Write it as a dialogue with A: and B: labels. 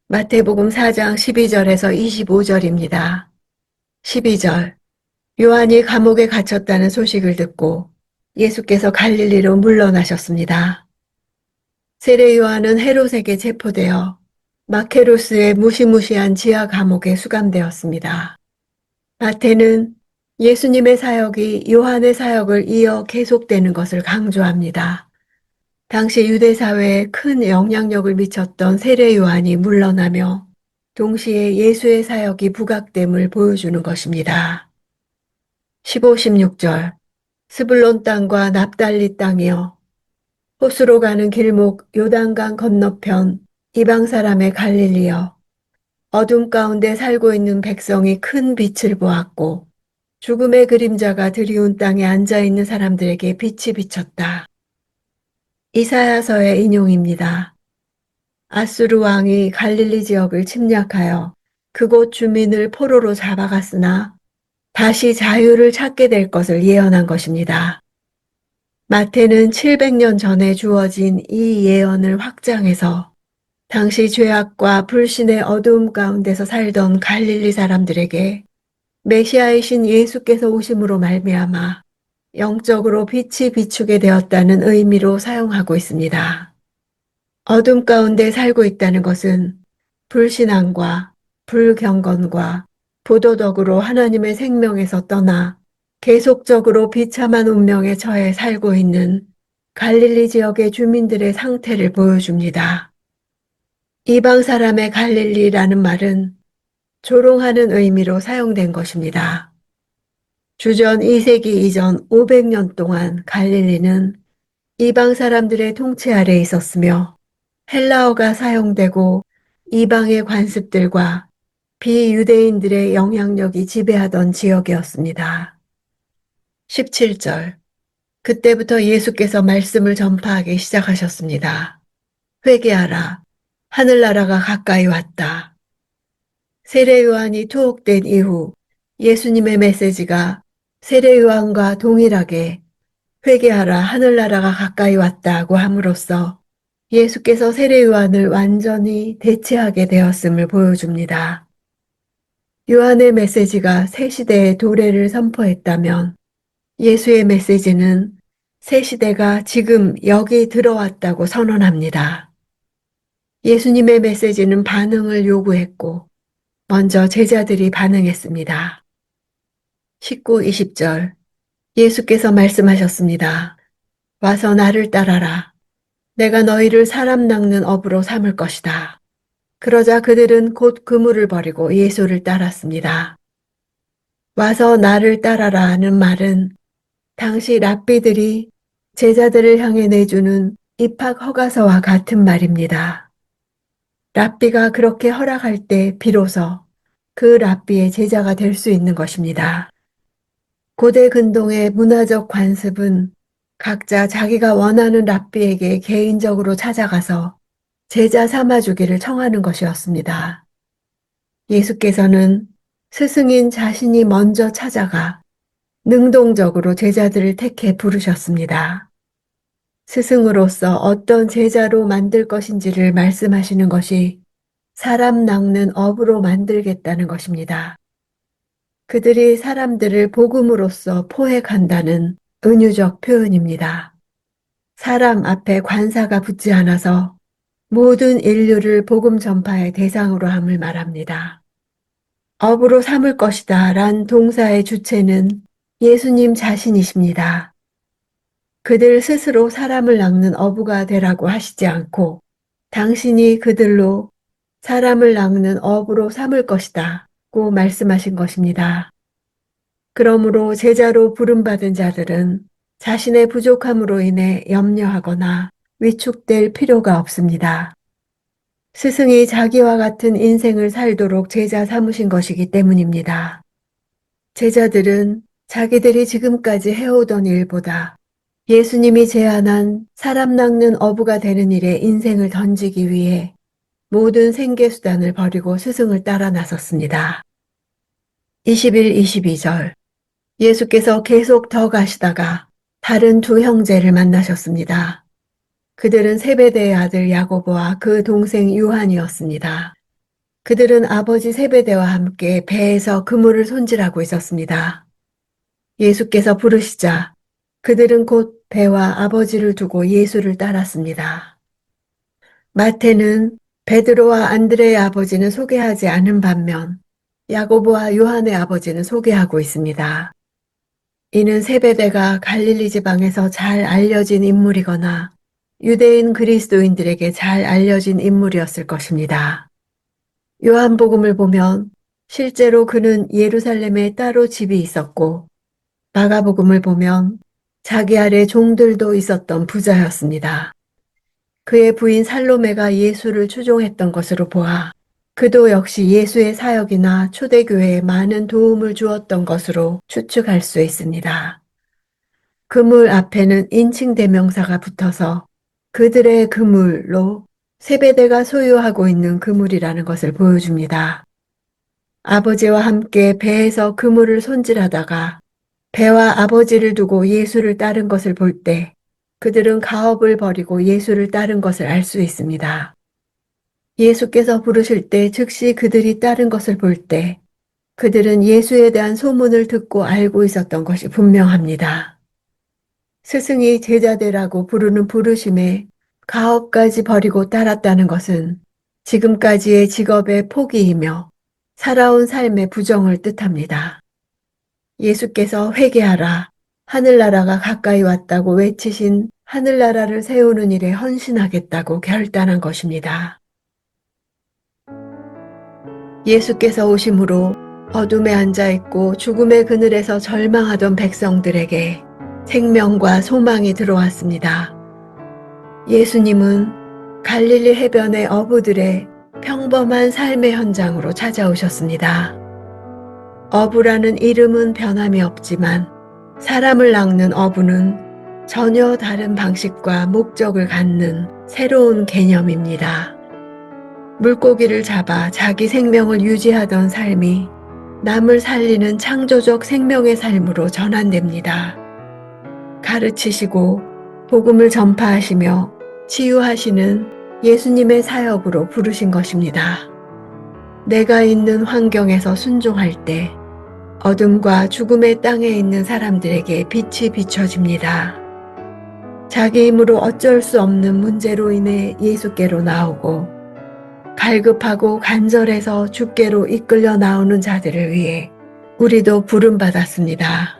A: 마태복음 4장 12절에서 25절입니다. 12절. 요한이 감옥에 갇혔다는 소식을 듣고 예수께서 갈릴리로 물러나셨습니다. 세례 요한은 헤롯에게 체포되어 마케로스의 무시무시한 지하 감옥에 수감되었습니다. 마태는 예수님의 사역이 요한의 사역을 이어 계속되는 것을 강조합니다. 당시 유대 사회에 큰 영향력을 미쳤던 세례 요한이 물러나며 동시에 예수의 사역이 부각됨을 보여주는 것입니다. 15, 16절. 스불론 땅과 납달리 땅이여 호수로 가는 길목 요단강 건너편 이방 사람의 갈릴리여 어둠 가운데 살고 있는 백성이 큰 빛을 보았고 죽음의 그림자가 드리운 땅에 앉아 있는 사람들에게 빛이 비쳤다. 이사야서의 인용입니다. 아수르 왕이 갈릴리 지역을 침략하여 그곳 주민을 포로로 잡아갔으나 다시 자유를 찾게 될 것을 예언한 것입니다. 마태는 700년 전에 주어진 이 예언을 확장해서 당시 죄악과 불신의 어두움 가운데서 살던 갈릴리 사람들에게 메시아이신 예수께서 오심으로 말미암아 영적으로 빛이 비추게 되었다는 의미로 사용하고 있습니다. 어둠 가운데 살고 있다는 것은 불신앙과 불경건과 부도덕으로 하나님의 생명에서 떠나 계속적으로 비참한 운명에 처해 살고 있는 갈릴리 지역의 주민들의 상태를 보여줍니다. 이방 사람의 갈릴리라는 말은 조롱하는 의미로 사용된 것입니다. 주전 2세기 이전 500년 동안 갈릴리는 이방 사람들의 통치 아래 있었으며 헬라어가 사용되고 이방의 관습들과 비유대인들의 영향력이 지배하던 지역이었습니다. 17절. 그때부터 예수께서 말씀을 전파하기 시작하셨습니다. 회개하라. 하늘나라가 가까이 왔다. 세례 요한이 투옥된 이후 예수님의 메시지가 세례 요한과 동일하게 회개하라. 하늘나라가 가까이 왔다고 함으로써 예수께서 세례 요한을 완전히 대체하게 되었음을 보여줍니다. 요한의 메시지가 새 시대의 도래를 선포했다면 예수의 메시지는 새 시대가 지금 여기 들어왔다고 선언합니다. 예수님의 메시지는 반응을 요구했고 먼저 제자들이 반응했습니다. 19, 20절. 예수께서 말씀하셨습니다. 와서 나를 따라라. 내가 너희를 사람 낚는 업으로 삼을 것이다. 그러자 그들은 곧 그물을 버리고 예수를 따랐습니다. 와서 나를 따라라는 말은 당시 랍비들이 제자들을 향해 내주는 입학 허가서와 같은 말입니다. 랍비가 그렇게 허락할 때 비로소 그 랍비의 제자가 될 수 있는 것입니다. 고대 근동의 문화적 관습은 각자 자기가 원하는 랍비에게 개인적으로 찾아가서 제자 삼아주기를 청하는 것이었습니다. 예수께서는 스승인 자신이 먼저 찾아가 능동적으로 제자들을 택해 부르셨습니다. 스승으로서 어떤 제자로 만들 것인지를 말씀하시는 것이 사람 낚는 업으로 만들겠다는 것입니다. 그들이 사람들을 복음으로써 포획한다는 은유적 표현입니다. 사람 앞에 관사가 붙지 않아서 모든 인류를 복음 전파의 대상으로 함을 말합니다. 업으로 삼을 것이다 란 동사의 주체는 예수님 자신이십니다. 그들 스스로 사람을 낚는 어부가 되라고 하시지 않고 당신이 그들로 사람을 낚는 업으로 삼을 것이다고 말씀하신 것입니다. 그러므로 제자로 부름받은 자들은 자신의 부족함으로 인해 염려하거나 위축될 필요가 없습니다. 스승이 자기와 같은 인생을 살도록 제자 삼으신 것이기 때문입니다. 제자들은 자기들이 지금까지 해오던 일보다 예수님이 제안한 사람 낚는 어부가 되는 일에 인생을 던지기 위해 모든 생계수단을 버리고 스승을 따라 나섰습니다. 21, 22절. 예수께서 계속 더 가시다가 다른 두 형제를 만나셨습니다. 그들은 세베대의 아들 야고보와 그 동생 요한이었습니다. 그들은 아버지 세베대와 함께 배에서 그물을 손질하고 있었습니다. 예수께서 부르시자 그들은 곧 배와 아버지를 두고 예수를 따랐습니다. 마태는 베드로와 안드레의 아버지는 소개하지 않은 반면 야고보와 요한의 아버지는 소개하고 있습니다. 이는 세베대가 갈릴리 지방에서 잘 알려진 인물이거나 유대인 그리스도인들에게 잘 알려진 인물이었을 것입니다. 요한복음을 보면 실제로 그는 예루살렘에 따로 집이 있었고 마가복음을 보면 자기 아래 종들도 있었던 부자였습니다. 그의 부인 살로메가 예수를 추종했던 것으로 보아 그도 역시 예수의 사역이나 초대교회에 많은 도움을 주었던 것으로 추측할 수 있습니다. 그물 앞에는 인칭 대명사가 붙어서 그들의 그물로 세베대가 소유하고 있는 그물이라는 것을 보여줍니다. 아버지와 함께 배에서 그물을 손질하다가 배와 아버지를 두고 예수를 따른 것을 볼 때 그들은 가업을 버리고 예수를 따른 것을 알 수 있습니다. 예수께서 부르실 때 즉시 그들이 따른 것을 볼 때 그들은 예수에 대한 소문을 듣고 알고 있었던 것이 분명합니다. 스승이 제자되라고 부르는 부르심에 가업까지 버리고 따랐다는 것은 지금까지의 직업의 포기이며 살아온 삶의 부정을 뜻합니다. 예수께서 회개하라, 하늘나라가 가까이 왔다고 외치신 하늘나라를 세우는 일에 헌신하겠다고 결단한 것입니다. 예수께서 오심으로 어둠에 앉아있고 죽음의 그늘에서 절망하던 백성들에게 생명과 소망이 들어왔습니다. 예수님은 갈릴리 해변의 어부들의 평범한 삶의 현장으로 찾아오셨습니다. 어부라는 이름은 변함이 없지만 사람을 낚는 어부는 전혀 다른 방식과 목적을 갖는 새로운 개념입니다. 물고기를 잡아 자기 생명을 유지하던 삶이 남을 살리는 창조적 생명의 삶으로 전환됩니다. 가르치시고 복음을 전파하시며 치유하시는 예수님의 사역으로 부르신 것입니다. 내가 있는 환경에서 순종할 때 어둠과 죽음의 땅에 있는 사람들에게 빛이 비춰집니다. 자기 힘으로 어쩔 수 없는 문제로 인해 예수께로 나오고 갈급하고 간절해서 주께로 이끌려 나오는 자들을 위해 우리도 부름받았습니다.